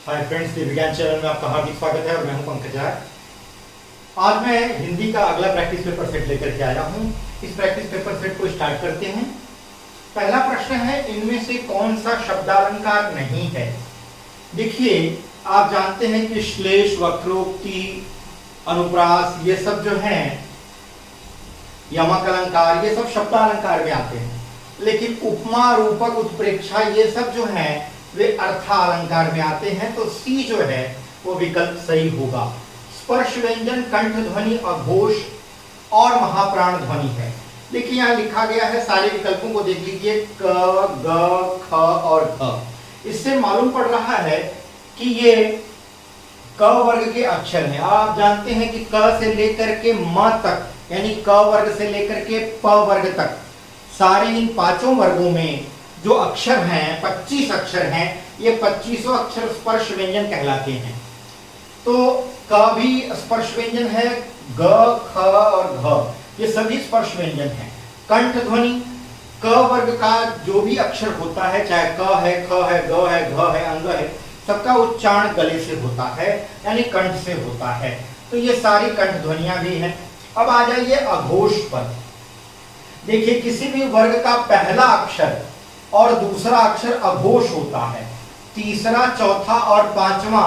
Hi friends, the विज्ञान channel में आपका हार्दिक स्वागत है और मैं हूं पंकज राय। आज मैं हिंदी का अगला प्रैक्टिस पेपर सेट लेकर के आया हूं। इस प्रैक्टिस पेपर सेट को स्टार्ट करते हैं। पहला प्रश्न है, इनमें से कौन सा शब्दालंकार नहीं है। देखिए, आप जानते हैं कि श्लेष, वक्रोक्ति, अनुप्रास, ये सब जो है, यमक अलंकार, ये सब शब्दालंकार में आते हैं। लेकिन उपमा, रूपक, उत्प्रेक्षा, ये सब जो है वे अर्थालंकार में आते हैं। तो सी जो है वो विकल्प सही होगा। स्पर्श व्यंजन, कंठ ध्वनि, अघोष और महाप्राण ध्वनि है। देखिए यहाँ लिखा गया है, सारे विकल्पों को देख लीजिए, क, ग, ख और घ। इससे मालूम पड़ रहा है कि ये क वर्ग के अक्षर हैं। आप जानते हैं कि क से लेकर के म तक, यानी क वर्ग से लेकर के प वर्ग तक, सारे इन पांचों वर्गों में जो अक्षर हैं, 25 अक्षर हैं, ये 25 अक्षर स्पर्श व्यंजन कहलाते हैं। तो क भी स्पर्श व्यंजन है, ग, ख और घ, ये सभी स्पर्श व्यंजन हैं। कंठ ध्वनि, क वर्ग का जो भी अक्षर होता है, चाहे क है, ख है, ग है, घ है, अंग है, सबका उच्चारण गले से होता है, यानी कंठ से होता है। तो ये सारी कंठ ध्वनियां भी हैं। अब आ जाइए अघोष पर। देखिए, किसी भी वर्ग का पहला अक्षर और दूसरा अक्षर अघोष होता है, तीसरा, चौथा और पांचवा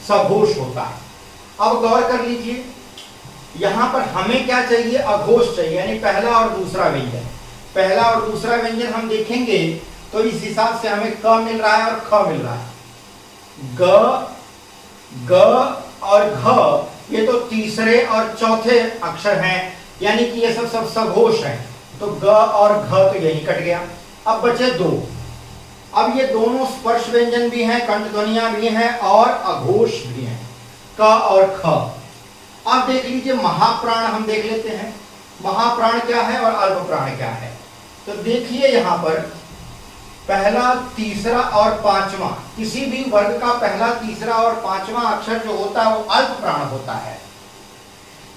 सघोष होता है। अब गौर कर लीजिए, यहां पर हमें क्या चाहिए, अघोष चाहिए, यानी पहला और दूसरा व्यंजन। पहला और दूसरा व्यंजन हम देखेंगे तो इस हिसाब से हमें क मिल रहा है और ख मिल रहा है। ग, ग और घ ये तो तीसरे और चौथे अक्षर हैं, यानी कि ये सब सघोष हैं। तो ग और घ तो यही कट गया। अब बचे दो। अब ये दोनों स्पर्श व्यंजन भी हैं, कंठ ध्वनियां भी हैं और अघोष भी हैं, क और ख। अब देख लीजिए, महाप्राण हम देख लेते हैं। महाप्राण क्या है और अल्प प्राण क्या है। तो देखिए यहां पर पहला, तीसरा और पांचवा, किसी भी वर्ग का पहला, तीसरा और पांचवा अक्षर जो होता है वो अल्प प्राण होता है,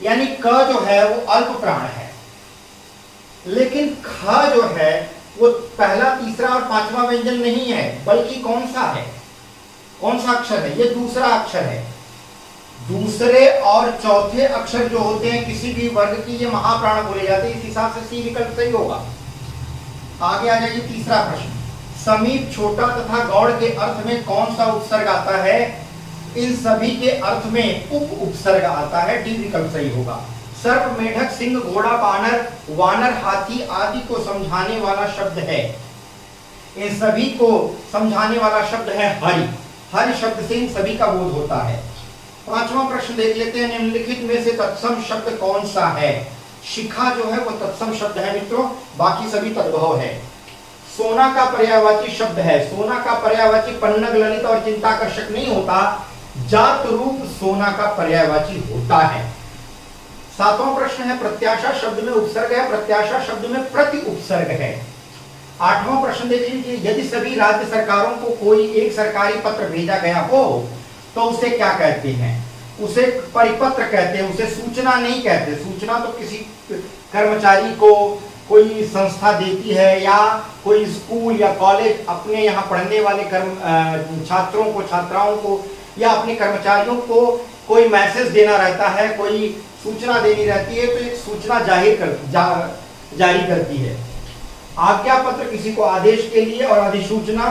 यानी क जो है वो अल्प प्राण है। लेकिन ख जो है वो पहला, तीसरा और पांचवा व्यंजन नहीं है, बल्कि कौन सा है, कौन सा अक्षर है, ये दूसरा अक्षर है। दूसरे और चौथे अक्षर जो होते हैं किसी भी वर्ग की, ये महाप्राण बोले जाते हैं। इस हिसाब से सी विकल्प सही होगा। आगे आ जाइए, तीसरा प्रश्न। समीप, छोटा तथा गौड़ के अर्थ में कौन सा उपसर्ग आता है। इन सभी के अर्थ में उप उपसर्ग आता है, डी विकल्प सही होगा। सर्प, मेढक, सिंह, घोड़ा, बानर, वानर, हाथी आदि को समझाने वाला शब्द है। इन सभी को समझाने वाला शब्द है हरि। हरि शब्द से इन सभी का बोध होता है। पांचवा प्रश्न देख लेते हैं, निम्नलिखित में से तत्सम शब्द कौन सा है। शिखा जो है वो तत्सम शब्द है मित्रों, बाकी सभी तद्भव है। सोना का पर्यायवाची शब्द है। सोना का पर्यायवाची पन्नग, ललित और चिंताकर्षक नहीं होता, जात रूप सोना का पर्यायवाची होता है। सातवां प्रश्न है, प्रत्याशा शब्द में उपसर्ग है, प्रत्याशा शब्द में प्रति उपसर्ग है। आठवां प्रश्न देख लीजिए, यदि सभी राज्य सरकारों को कोई एक सरकारी पत्र भेजा गया हो तो उसे क्या कहते हैं। उसे परिपत्र कहते हैं, उसे सूचना नहीं कहते। सूचना तो किसी कर्मचारी को कोई संस्था देती है, या कोई स्कूल या कॉलेज अपने यहाँ पढ़ने वाले छात्रों को, छात्राओं को या अपने कर्मचारियों को कोई मैसेज देना रहता है, कोई सूचना देनी रहती है, तो एक सूचना जारी करती है। आज्ञा पत्र किसी को आदेश के लिए, और अधिसूचना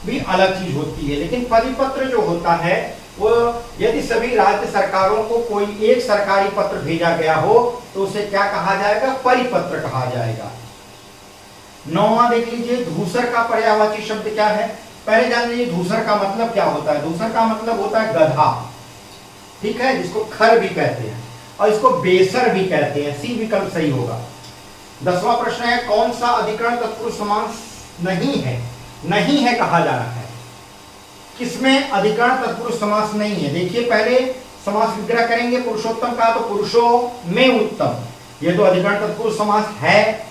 भी अलग चीज होती है। लेकिन परिपत्र जो होता है वो, यदि सभी राज्य सरकारों को कोई एक सरकारी पत्र भेजा गया हो तो उसे क्या कहा जाएगा, परिपत्र कहा जाएगा। नौवां देख लीजिए, धूसर का पर्यायवाची शब्द क्या है। पहले जान लीजिए धूसर का मतलब क्या होता है। धूसर का मतलब होता है गधा, ठीक है, जिसको खर भी कहते हैं, और इसको बेसर भी कहते हैं। सी विकल्प सही होगा। 10वां प्रश्न है, कौन सा अधिकरण तत्पुरुष समास नहीं है। नहीं है कहा जा रहा है, किसमें अधिकरण तत्पुरुष समास नहीं है। देखिए, पहले समास विग्रह करेंगे पुरुषोत्तम का, तो पुरुषों में उत्तम, ये तो अधिकरण तत्पुरुष समास है।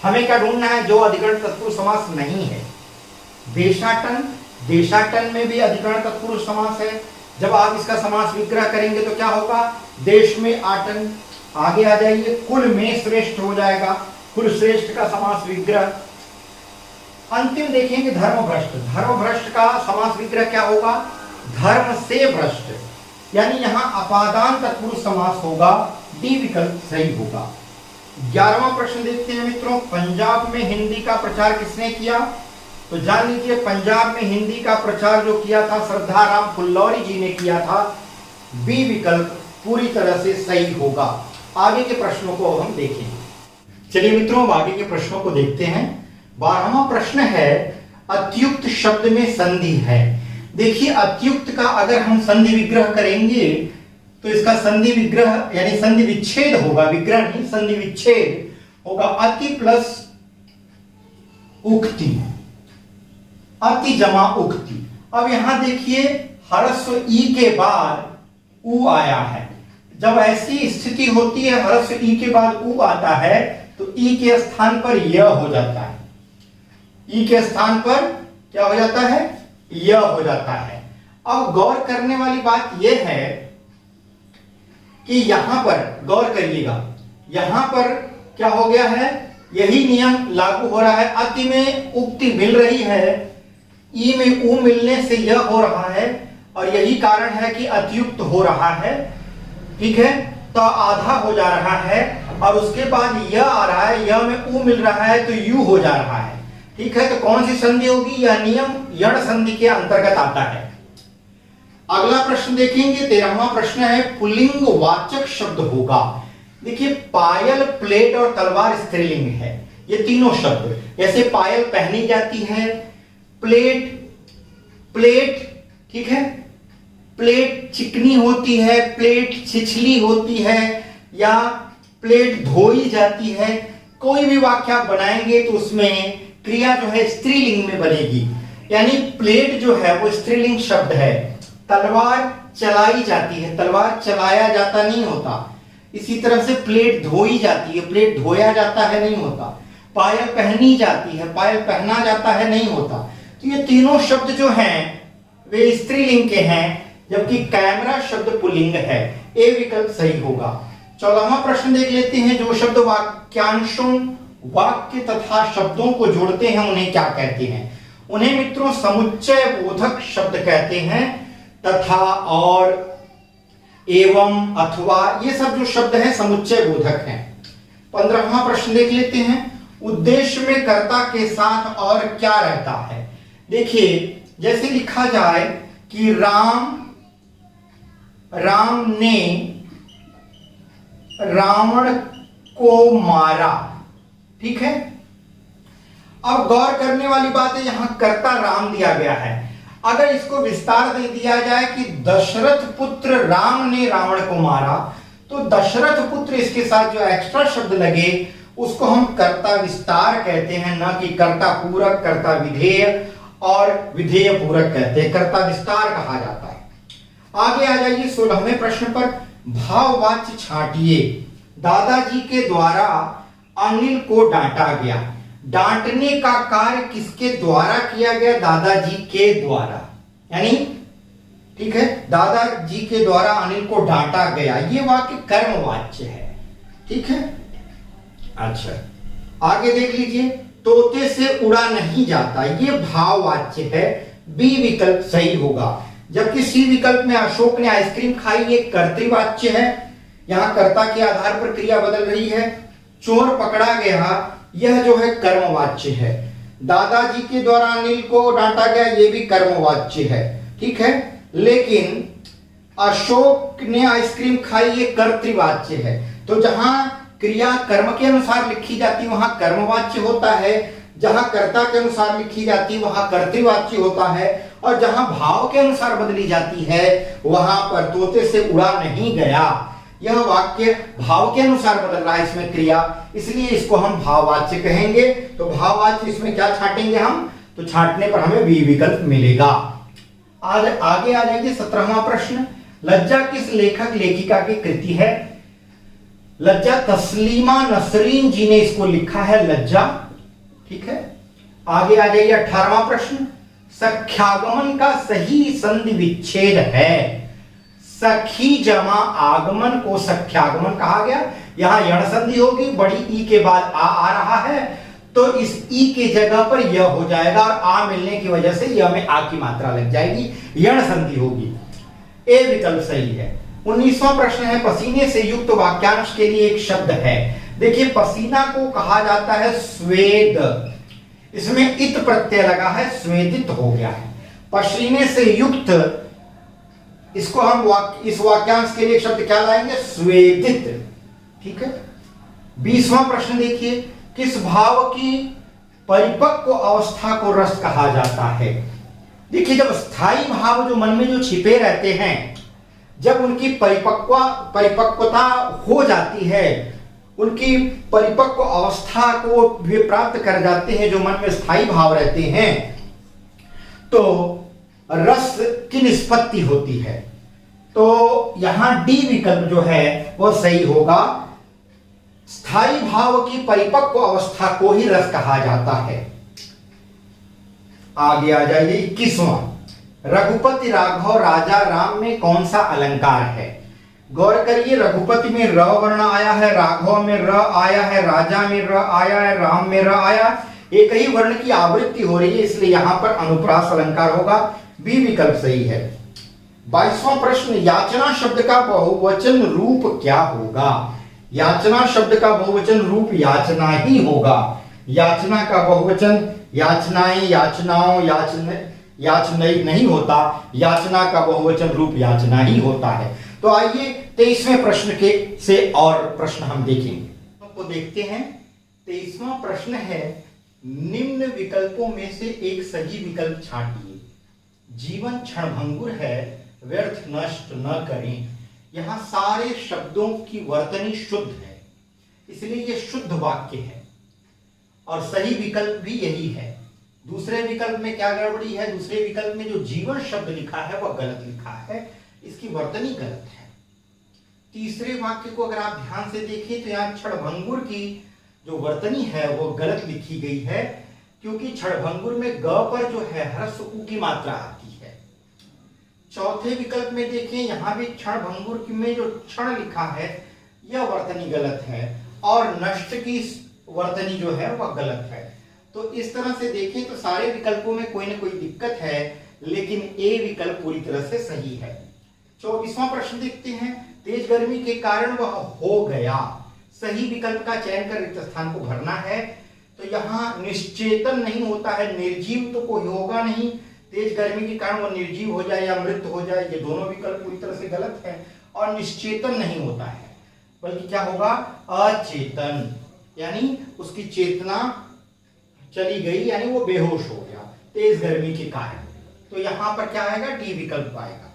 हमें क्या ढूंढना है, जो अधिकरण तत्पुरुष समास नहीं है। देशाटन, देशाटन में भी अधिकरण तत्पुरुष समास है। जब आप इसका समास विग्रह करेंगे तो क्या होगा, देश में आटन। आगे आ जाइए, कुल में श्रेष्ठ हो जाएगा, कुल श्रेष्ठ का समास विग्रह। अंतिम देखेंगे धर्मभ्रष्ट। धर्मभ्रष्ट का समास विग्रह क्या होगा, धर्म से भ्रष्ट, यानी यहां अपादान तत्पुरुष समास होगा, डी विकल्प सही होगा। 11वां प्रश्न देखते हैं मित्रों, पंजाब में हिंदी का प्रचार किसने किया? तो जान लीजिए पंजाब में हिंदी का प्रचार जो किया था श्रद्धा राम फुल्लौरी जी ने किया था। बी विकल्प पूरी तरह से सही होगा। आगे के प्रश्नों को हम देखेंगे। चलिए मित्रों आगे के प्रश्नों को देखते हैं। 12वां प्रश्न है अत्युक्त शब्द में संधि है। देखिए अत्युक्त का अगर हम संधि विग्रह करेंगे तो इसका संधि विग्रह यानी संधि विच्छेद होगा, विग्रह नहीं संधि विच्छेद होगा, अति प्लस उक्ति, अति जमा उक्ति। अब यहां देखिए ह्रस्व ई के बाद उ आया है। जब ऐसी स्थिति होती है ह्रस्व ई के बाद उ आता है तो ई के स्थान पर य हो जाता है, ई के स्थान पर क्या हो जाता है? य हो जाता है। अब गौर करने वाली बात यह है कि यहां पर गौर करिएगा, यहां पर क्या हो गया है? यही नियम लागू हो रहा है। अति में उक्ति मिल रही है, ई में उ मिलने से यह हो रहा है और यही कारण है कि अतियुक्त हो रहा है। ठीक है, तो आधा हो जा रहा है और उसके बाद यह आ रहा है, यह में उ मिल रहा है तो यू हो जा रहा है। ठीक है, तो कौन सी संधि होगी? यह नियम यण संधि के अंतर्गत आता है। अगला प्रश्न देखेंगे, 13वां प्रश्न है पुल्लिंग वाचक शब्द होगा। देखिए पायल, प्लेट और तलवार स्त्रीलिंग है, ये तीनों शब्द। जैसे पायल पहनी जाती है, प्लेट ठीक है, प्लेट चिकनी होती है, प्लेट छिछली होती है, या प्लेट धोई जाती है। कोई भी वाक्य आप बनाएंगे तो उसमें क्रिया जो है स्त्रीलिंग में बनेगी, यानी प्लेट जो है वो स्त्रीलिंग शब्द है। तलवार चलाई जाती है, तलवार चलाया जाता नहीं होता। इसी तरह से प्लेट धोई जाती है, प्लेट धोया जाता है नहीं होता। पायल पहनी जाती है, पायल पहना जाता है नहीं होता। तो ये तीनों शब्द जो हैं वे स्त्रीलिंग के हैं, जबकि कैमरा शब्द पुल्लिंग है। ए विकल्प सही होगा। 14वां प्रश्न देख लेते हैं, जो शब्द वाक्यांशों, वाक्य तथा शब्दों को जोड़ते हैं उन्हें क्या कहते हैं? उन्हें मित्रों समुच्चय बोधक शब्द कहते हैं। तथा, और, एवं, अथवा, ये सब जो शब्द हैं समुच्चय बोधक हैं। 15वां प्रश्न देख लेते हैं, उद्देश्य में कर्ता के साथ और क्या रहता है? देखिए जैसे लिखा जाए कि राम ने रावण को मारा। ठीक है, अब गौर करने वाली बात है, यहां कर्ता राम दिया गया है। अगर इसको विस्तार दे दिया जाए कि दशरथ पुत्र राम ने रावण को मारा, तो दशरथ पुत्र इसके साथ जो एक्स्ट्रा शब्द लगे उसको हम कर्ता विस्तार कहते हैं, ना कि कर्ता पूरक, कर्ता विधेय और विधेय पूरक कहते हैं, कर्ता विस्तार कहा जाता है। आगे आ जाइए 16वें प्रश्न पर, भाववाच्य छांटिए। दादाजी के द्वारा अनिल को डांटा गया। डांटने का कार्य किसके द्वारा किया गया? दादाजी के द्वारा, यानी ठीक है, दादाजी के द्वारा अनिल को डांटा गया। ये वाक्य कर्मवाच्य है। ठीक है, अच्छा आगे देख लीजिए, तोते से उड़ा नहीं जाता, ये भाववाच्य है। बी विकल्प सही होगा। जबकि सी विकल्प में अशोक ने आइसक्रीम खाई, ये कर्तृवाच्य है, यहां कर्ता के आधार पर क्रिया बदल रही है। चोर पकड़ा गया, यह जो है कर्मवाच्य है। दादाजी के द्वारा अनिल को डांटा गया, यह भी कर्मवाच्य है। ठीक है, लेकिन अशोक ने आइसक्रीम खाई, ये कर्तृवाच्य है। तो जहां क्रिया कर्म के अनुसार लिखी जाती वहां कर्मवाच्य होता है, जहां कर्ता के अनुसार लिखी जाती वहां कर्तृवाच्य होता है, और जहां भाव के अनुसार बदली जाती है वहां पर तोते से उड़ा नहीं गया, यह वाक्य भाव के अनुसार बदल रहा है इसमें क्रिया, इसलिए इसको हम भाववाच्य कहेंगे। तो भाववाच्य इसमें क्या छांटेंगे हम? तो छांटने पर हमें बी विकल्प मिलेगा। आज आगे आ जाइए 17वां प्रश्न, लज्जा किस लेखक लेखिका की कृति है? लज्जा तस्लीमा नसरीन जी ने इसको लिखा है, लज्जा। ठीक है, आगे आ जाइए 18वां प्रश्न, सख्यागमन का सही संधि विच्छेद है। सखी जमा आगमन को सख्यागमन कहा गया। यहां यण संधि होगी, बड़ी ई के बाद आ रहा है, तो इस ई के जगह पर यह हो जाएगा और आ मिलने की वजह से यह में आ की मात्रा लग जाएगी, यण संधि होगी। ए विकल्प सही है। 19वां प्रश्न है, पसीने से युक्त वाक्यांश के लिए एक शब्द है। देखिए पसीना को कहा जाता है स्वेद, इसमें इत प्रत्यय लगा है, स्वेदित हो गया है। पसीने से युक्त, इसको हम इस वाक्यांश के लिए शब्द क्या लाएंगे, स्वेदित। ठीक है। 20वां प्रश्न देखिए, किस भाव की परिपक्व अवस्था को रस कहा जाता है। देखिए जब स्थायी भाव जो मन में जो छिपे रहते हैं, जब उनकी परिपक्वता हो जाती है, उनकी परिपक्व अवस्था को वे प्राप्त कर जाते हैं, जो मन में स्थायी भाव रहते हैं, तो रस की निष्पत्ति होती है। तो यहां डी विकल्प जो है वह सही होगा। स्थायी भाव की परिपक्व अवस्था को ही रस कहा जाता है। आगे आ जाइए 21वां, रघुपति राघव राजा राम में कौन सा अलंकार है। गौर करिए, रघुपति में र वर्ण आया है, राघव में र आया है, राजा में र आया है, राम में र आया। एक ही वर्ण की आवृत्ति हो रही है, इसलिए यहां पर अनुप्रास अलंकार होगा। बी विकल्प सही है। 22वां प्रश्न, याचना शब्द का बहुवचन रूप क्या होगा। याचना शब्द का बहुवचन रूप याचना ही होगा। याचना का बहुवचन याचनाएं, याचनाओं, याचनई नहीं होता। याचना का बहुवचन रूप याचना ही होता है। तो आइए 23वें प्रश्न के से और प्रश्न हम देखेंगे। तो देखते हैं 23वां प्रश्न है, निम्न विकल्पों में से एक सही विकल्प छांटिए। जीवन क्षणभंगुर है, व्यर्थ नष्ट न करें। यहां सारे शब्दों की वर्तनी शुद्ध है, इसलिए यह शुद्ध वाक्य है और सही विकल्प भी यही है। दूसरे विकल्प में क्या गड़बड़ी है, दूसरे विकल्प में जो जीवन शब्द लिखा है वह गलत लिखा है, इसकी वर्तनी गलत है। तीसरे वाक्य को अगर आप ध्यान से देखें तो यहाँ क्षणभंगुर की जो वर्तनी है वो गलत लिखी गई है, क्योंकि क्षणभंगुर में ग पर जो है ह्रस्व उ की मात्रा आती है। चौथे विकल्प में देखें, यहां भी क्षणभंगुर में जो क्षण लिखा है यह वर्तनी गलत है और नष्ट की वर्तनी जो है वह गलत है। तो इस तरह से देखें तो सारे विकल्पों में कोई ना कोई दिक्कत है, लेकिन ए विकल्प पूरी तरह से सही है। 24वां प्रश्न देखते हैं, तेज गर्मी के कारण वह हो गया। सही विकल्प का चयन कर रिक्त स्थान को भरना है। तो यहाँ निश्चेतन नहीं होता है, निर्जीव तो कोई होगा नहीं। तेज गर्मी के कारण वह निर्जीव हो जाए या मृत हो जाए, ये दोनों विकल्प पूरी तरह से गलत है। और निश्चेतन नहीं होता है, बल्कि क्या होगा, अचेतन, यानी उसकी चेतना चली गई, यानी वो बेहोश हो गया तेज गर्मी के कारण। तो यहां पर क्या आएगा, डी विकल्प आएगा।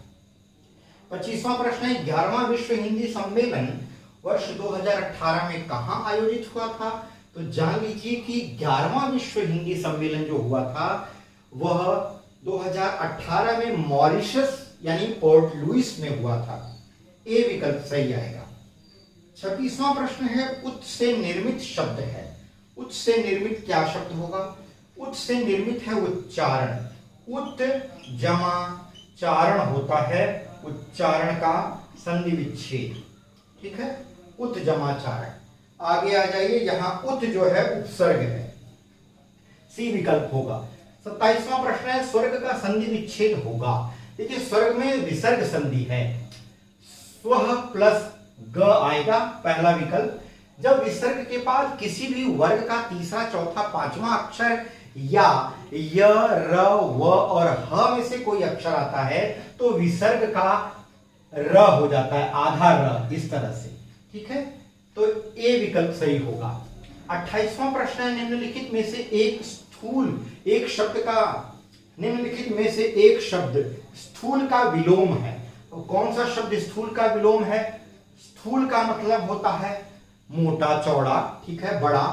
25वां प्रश्न है, 11वां विश्व हिंदी सम्मेलन वर्ष 2018 में कहां आयोजित हुआ था। तो जान लीजिए कि 11वां विश्व हिंदी सम्मेलन जो हुआ था वह 2018 में मॉरिशस यानी पोर्ट लुइस में हुआ था। ए विकल्प सही आएगा। 26वां प्रश्न है, उत से निर्मित शब्द है। उत से निर्मित क्या शब्द होगा। उत से निर्मित है उच्चारण। उत जमा चारण होता है, उच्चारण का संधि विच्छेद। ठीक है, उत जमा चारण। आगे आ जाइए, यहां उत जो है उपसर्ग है, सी विकल्प होगा। 27वां प्रश्न है, स्वर्ग का संधि विच्छेद होगा। देखिए स्वर्ग में विसर्ग संधि है, स्व प्लस ग आएगा, पहला विकल्प। जब विसर्ग के बाद किसी भी वर्ग का तीसरा, चौथा, पांचवा अक्षर या य, र, व और ह में से कोई अक्षर आता है तो विसर्ग का र हो जाता है, आधा र, इस तरह से। ठीक है, तो ए विकल्प सही होगा। 28वां प्रश्न है, निम्नलिखित में से एक स्थूल एक शब्द का निम्नलिखित में से एक शब्द स्थूल का विलोम है। तो कौन सा शब्द स्थूल का विलोम है। स्थूल का मतलब होता है मोटा, चौड़ा, ठीक है, बड़ा,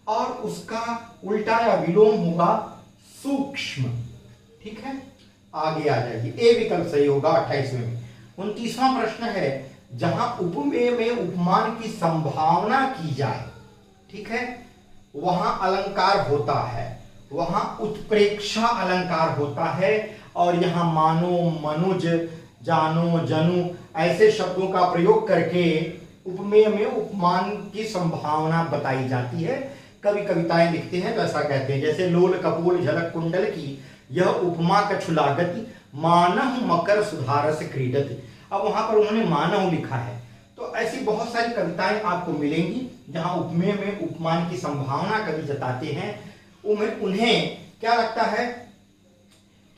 और उसका उल्टा या विलोम होगा सूक्ष्म। ठीक है, आगे आ जाएगी, ए विकल्प सही होगा 28वें में। 29वां प्रश्न है, जहां उपमेय में उपमान की संभावना की जाए, ठीक है, वहां अलंकार होता है, वहां उत्प्रेक्षा अलंकार होता है। और यहां मानो, मनुज, जानो, जनु ऐसे शब्दों का प्रयोग करके उपमेय में उपमान की संभावना बताई जाती है। कवि कविताएं लिखते हैं तो ऐसा कहते हैं, जैसे लोल कपोल झलक कुंडल की यह उपमा कछु लागति, मानव मकर सुधारस क्रीडति। अब वहां पर उन्होंने मानव लिखा है। तो ऐसी बहुत सारी कविताएं आपको मिलेंगी जहां उपमेय में उपमान की संभावना कवि जताते हैं। उन्हें क्या लगता है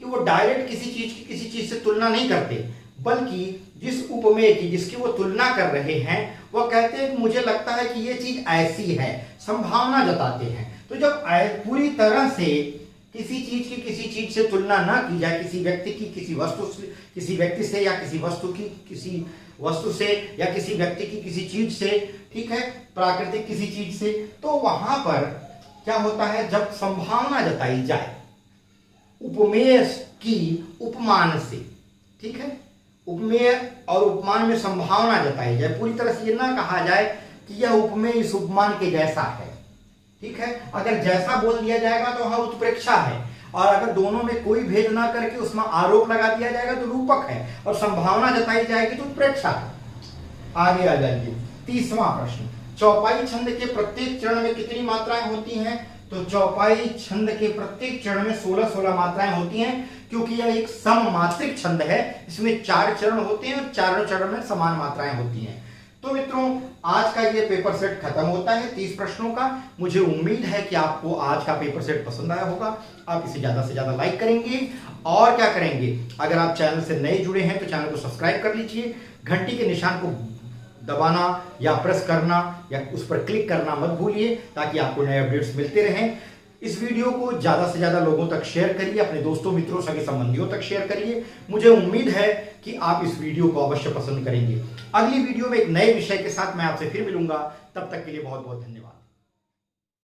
कि वो डायरेक्ट किसी चीज की किसी चीज से तुलना नहीं करते, बल्कि जिस उपमेय की जिसकी वो तुलना कर रहे हैं वह कहते हैं कि मुझे लगता है कि ये चीज ऐसी है, संभावना जताते हैं। तो जब पूरी तरह से किसी चीज की किसी चीज से तुलना ना की जाए, किसी व्यक्ति की किसी वस्तु से, किसी व्यक्ति से या किसी वस्तु की किसी वस्तु से या किसी व्यक्ति की किसी चीज से, ठीक है, प्राकृतिक किसी चीज से, तो वहां पर क्या होता है, जब संभावना जताई जाए उपमेय की उपमान से, ठीक है, उपमेय और उपमान में संभावना जताई जाए, पूरी तरह से ये ना कहा जाए कि यह उपमेय इस उपमान के जैसा है, ठीक है। अगर जैसा बोल दिया जाएगा तो वहां उत्प्रेक्षा है, और अगर दोनों में कोई भेद ना करके उसमें आरोप लगा दिया जाएगा तो रूपक है, और संभावना जताई जाएगी तो उत्प्रेक्षा है। आगे आ जाइए, तीसवां प्रश्न, चौपाई छंद के प्रत्येक चरण में कितनी मात्राएं होती हैं? तो चौपाई छंद के प्रत्येक चरण में 16-16 मात्राएं होती हैं, क्योंकि यह एक सममात्रिक छंद है। इसमें 4 चरण होते हैं और चारों चरण में समान मात्राएं होती हैं। तो मित्रों, आज का ये पेपर सेट खत्म होता है 30 प्रश्नों का। मुझे उम्मीद है कि आपको आज का पेपर सेट पसंद आया होगा। आप इसे ज्यादा से ज्यादा लाइक करेंगे और क्या करेंगे, अगर आप चैनल से नए जुड़े हैं तो चैनल को सब्सक्राइब कर लीजिए, घंटी के निशान को दबाना या प्रेस करना या उस पर क्लिक करना मत भूलिए, ताकि आपको नए अपडेट्स मिलते रहें। इस वीडियो को ज्यादा से ज्यादा लोगों तक शेयर करिए, अपने दोस्तों मित्रों सगे संबंधियों तक शेयर करिए। मुझे उम्मीद है कि आप इस वीडियो को अवश्य पसंद करेंगे। अगली वीडियो में एक नए विषय के साथ मैं आपसे फिर मिलूंगा, तब तक के लिए बहुत बहुत धन्यवाद।